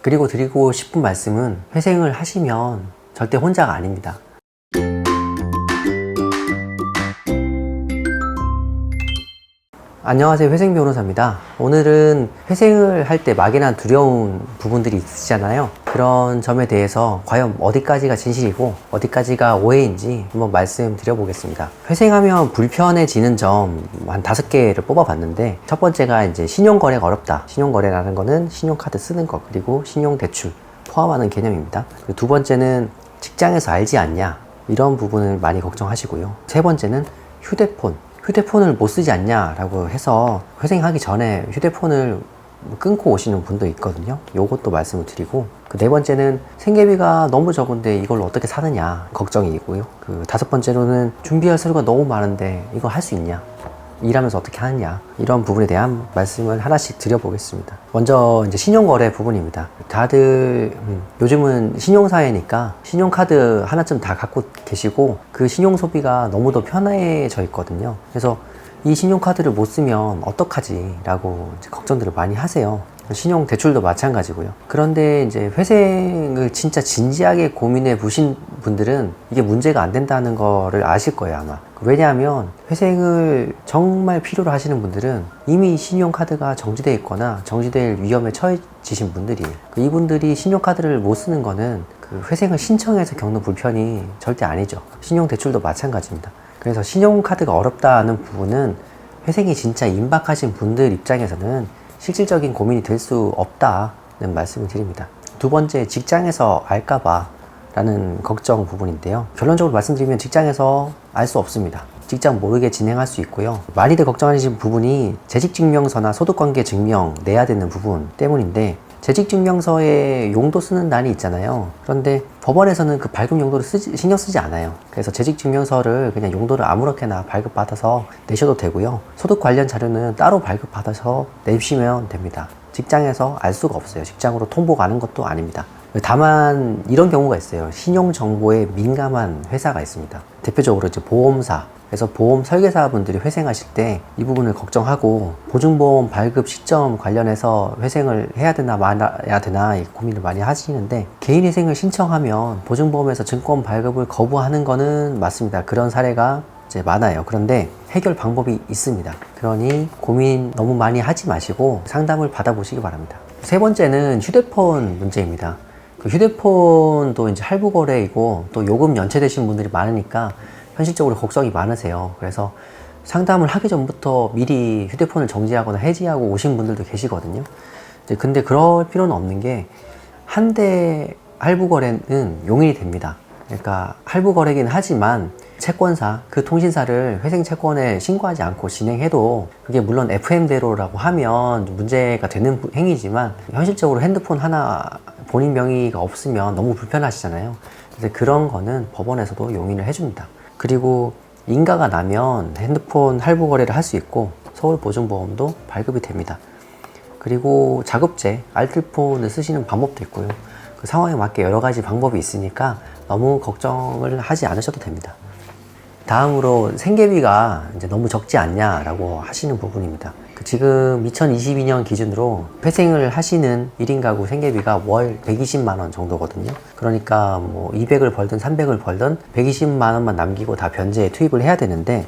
그리고 드리고 싶은 말씀은 회생을 하시면 절대 혼자가 아닙니다. 안녕하세요, 회생 변호사입니다. 오늘은 회생을 할 때 막연한 두려운 부분들이 있으시잖아요. 그런 점에 대해서 과연 어디까지가 진실이고 어디까지가 오해인지 한번 말씀드려 보겠습니다. 회생하면 불편해지는 점 한 5개를 뽑아봤는데, 첫 번째가 이제 신용거래가 어렵다. 신용거래라는 거는 신용카드 쓰는 것, 그리고 신용대출 포함하는 개념입니다. 그리고 두 번째는 직장에서 알지 않냐, 이런 부분을 많이 걱정하시고요. 세 번째는 휴대폰을 못 쓰지 않냐 라고 해서 회생하기 전에 휴대폰을 끊고 오시는 분도 있거든요. 요것도 말씀을 드리고, 그 네 번째는 생계비가 너무 적은데 이걸 어떻게 사느냐 걱정이고요. 그 다섯 번째로는 준비할 서류가 너무 많은데 이거 할 수 있냐, 일하면서 어떻게 하느냐, 이런 부분에 대한 말씀을 하나씩 드려보겠습니다. 먼저 이제 신용거래 부분입니다. 다들 요즘은 신용사회니까 신용카드 하나쯤 다 갖고 계시고, 그 신용소비가 너무도 편해져 있거든요. 그래서 이 신용카드를 못 쓰면 어떡하지 라고 이제 걱정들을 많이 하세요. 신용대출도 마찬가지고요. 그런데 이제 회생을 진짜 진지하게 고민해 보신 분들은 이게 문제가 안 된다는 거를 아실 거예요, 아마. 왜냐하면 회생을 정말 필요로 하시는 분들은 이미 신용카드가 정지되어 있거나 정지될 위험에 처해지신 분들이에요. 이분들이 신용카드를 못 쓰는 거는 그 회생을 신청해서 겪는 불편이 절대 아니죠. 신용대출도 마찬가지입니다. 그래서 신용카드가 어렵다는 부분은 회생이 진짜 임박하신 분들 입장에서는 실질적인 고민이 될 수 없다는 말씀을 드립니다. 두 번째, 직장에서 알까봐 라는 걱정 부분인데요. 결론적으로 말씀드리면 직장에서 알 수 없습니다. 직장 모르게 진행할 수 있고요. 많이들 걱정하시는 부분이 재직증명서나 소득관계 증명 내야 되는 부분 때문인데, 재직증명서에 용도 쓰는 난이 있잖아요. 그런데 법원에서는 그 발급 용도를 신경 쓰지 않아요. 그래서 재직증명서를 그냥 용도를 아무렇게나 발급받아서 내셔도 되고요. 소득 관련 자료는 따로 발급받아서 내시면 됩니다. 직장에서 알 수가 없어요. 직장으로 통보 가는 것도 아닙니다. 다만 이런 경우가 있어요. 신용정보에 민감한 회사가 있습니다. 대표적으로 이제 보험사, 그래서 보험 설계사분들이 회생하실 때 이 부분을 걱정하고 보증보험 발급 시점 관련해서 회생을 해야 되나 말아야 되나 고민을 많이 하시는데, 개인회생을 신청하면 보증보험에서 증권 발급을 거부하는 거는 맞습니다. 그런 사례가 이제 많아요. 그런데 해결 방법이 있습니다. 그러니 고민 너무 많이 하지 마시고 상담을 받아보시기 바랍니다. 세 번째는 휴대폰 문제입니다. 그 휴대폰도 이제 할부거래이고 또 요금 연체되신 분들이 많으니까 현실적으로 걱정이 많으세요. 그래서 상담을 하기 전부터 미리 휴대폰을 정지하거나 해지하고 오신 분들도 계시거든요. 근데 그럴 필요는 없는 게, 한 대 할부거래는 용인이 됩니다. 그러니까 할부거래긴 하지만 채권사, 그 통신사를 회생채권에 신고하지 않고 진행해도 그게 물론 FM대로라고 하면 문제가 되는 행위지만, 현실적으로 핸드폰 하나 본인 명의가 없으면 너무 불편하시잖아요. 그래서 그런 거는 법원에서도 용인을 해줍니다. 그리고 인가가 나면 핸드폰 할부 거래를 할 수 있고 서울보증보험도 발급이 됩니다. 그리고 자급제, 알뜰폰을 쓰시는 방법도 있고요. 그 상황에 맞게 여러 가지 방법이 있으니까 너무 걱정을 하지 않으셔도 됩니다. 다음으로 생계비가 이제 너무 적지 않냐라고 하시는 부분입니다. 지금 2022년 기준으로 회생을 하시는 1인 가구 생계비가 월 120만 원 정도거든요. 그러니까 뭐 200을 벌든 300을 벌든 120만 원만 남기고 다 변제에 투입을 해야 되는데,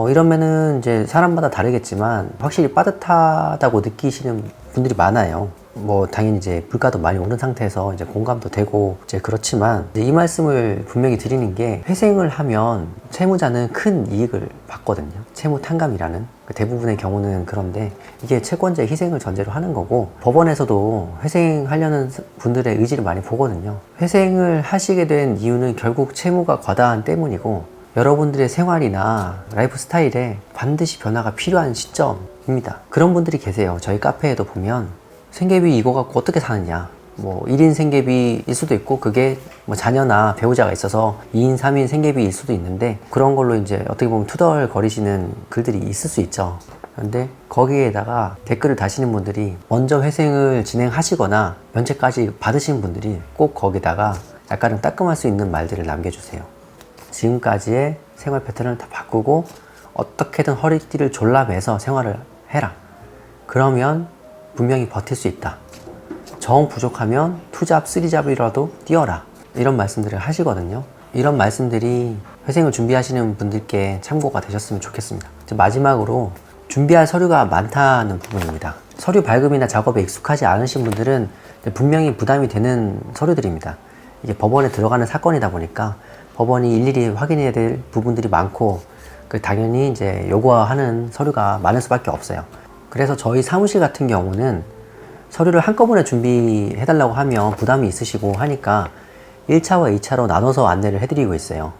이러면은 이제 사람마다 다르겠지만 확실히 빠듯하다고 느끼시는 분들이 많아요. 뭐 당연히 이제 물가도 많이 오른 상태에서 이제 공감도 되고 이제 그렇지만, 이제 이 말씀을 분명히 드리는 게, 회생을 하면 채무자는 큰 이익을 받거든요. 채무 탕감이라는, 대부분의 경우는. 그런데 이게 채권자의 희생을 전제로 하는 거고, 법원에서도 회생하려는 분들의 의지를 많이 보거든요. 회생을 하시게 된 이유는 결국 채무가 과다한 때문이고, 여러분들의 생활이나 라이프 스타일에 반드시 변화가 필요한 시점입니다. 그런 분들이 계세요. 저희 카페에도 보면 생계비 이거 갖고 어떻게 사느냐, 뭐 1인 생계비일 수도 있고, 그게 뭐 자녀나 배우자가 있어서 2인 3인 생계비일 수도 있는데, 그런 걸로 이제 어떻게 보면 투덜거리시는 글들이 있을 수 있죠. 그런데 거기에다가 댓글을 다시는 분들이 먼저 회생을 진행하시거나 면책까지 받으신 분들이 꼭 거기다가 약간은 따끔할 수 있는 말들을 남겨주세요. 지금까지의 생활 패턴을 다 바꾸고 어떻게든 허리띠를 졸라매서 생활을 해라. 그러면 분명히 버틸 수 있다. 정 부족하면 투잡, 쓰리잡이라도 뛰어라, 이런 말씀들을 하시거든요. 이런 말씀들이 회생을 준비하시는 분들께 참고가 되셨으면 좋겠습니다. 마지막으로 준비할 서류가 많다는 부분입니다. 서류 발급이나 작업에 익숙하지 않으신 분들은 분명히 부담이 되는 서류들입니다. 이게 법원에 들어가는 사건이다 보니까 법원이 일일이 확인해야 될 부분들이 많고, 당연히 이제 요구하는 서류가 많을 수밖에 없어요. 그래서 저희 사무실 같은 경우는 서류를 한꺼번에 준비해달라고 하면 부담이 있으시고 하니까 1차와 2차로 나눠서 안내를 해드리고 있어요.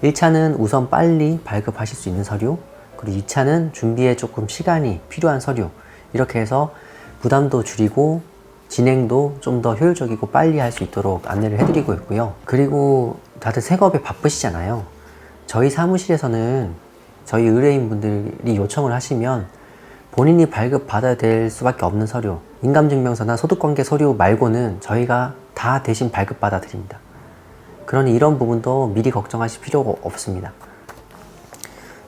1차는 우선 빨리 발급하실 수 있는 서류, 그리고 2차는 준비에 조금 시간이 필요한 서류, 이렇게 해서 부담도 줄이고 진행도 좀 더 효율적이고 빨리 할 수 있도록 안내를 해드리고 있고요. 그리고 다들 생업에 바쁘시잖아요. 저희 사무실에서는 저희 의뢰인분들이 요청을 하시면 본인이 발급받아야 될 수밖에 없는 서류, 인감증명서나 소득관계 서류 말고는 저희가 다 대신 발급받아 드립니다. 그러니 이런 부분도 미리 걱정하실 필요가 없습니다.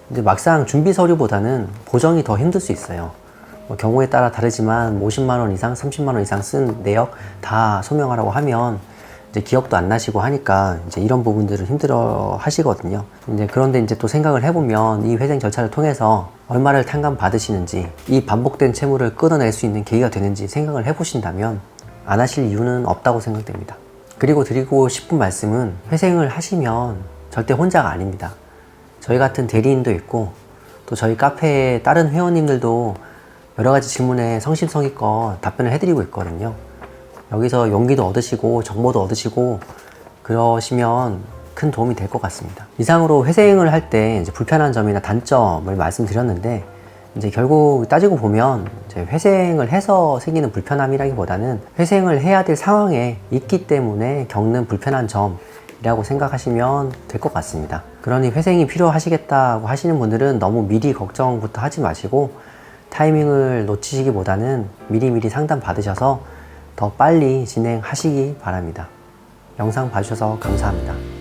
근데 막상 준비 서류보다는 보정이 더 힘들 수 있어요. 경우에 따라 다르지만 50만 원 이상, 30만 원 이상 쓴 내역 다 소명하라고 하면 이제 기억도 안 나시고 하니까 이제 이런 부분들을 힘들어 하시거든요. 그런데 이제 또 생각을 해보면 이 회생 절차를 통해서 얼마를 탕감 받으시는지, 이 반복된 채무를 끊어낼 수 있는 계기가 되는지 생각을 해보신다면 안 하실 이유는 없다고 생각됩니다. 그리고 드리고 싶은 말씀은, 회생을 하시면 절대 혼자가 아닙니다. 저희 같은 대리인도 있고, 또 저희 카페에 다른 회원님들도 여러 가지 질문에 성심성의껏 답변을 해드리고 있거든요. 여기서 용기도 얻으시고 정보도 얻으시고 그러시면 큰 도움이 될 것 같습니다. 이상으로 회생을 할 때 이제 불편한 점이나 단점을 말씀드렸는데, 이제 결국 따지고 보면 이제 회생을 해서 생기는 불편함이라기보다는 회생을 해야 될 상황에 있기 때문에 겪는 불편한 점이라고 생각하시면 될 것 같습니다. 그러니 회생이 필요하시겠다고 하시는 분들은 너무 미리 걱정부터 하지 마시고, 타이밍을 놓치시기보다는 미리미리 상담 받으셔서 더 빨리 진행하시기 바랍니다. 영상 봐주셔서 감사합니다.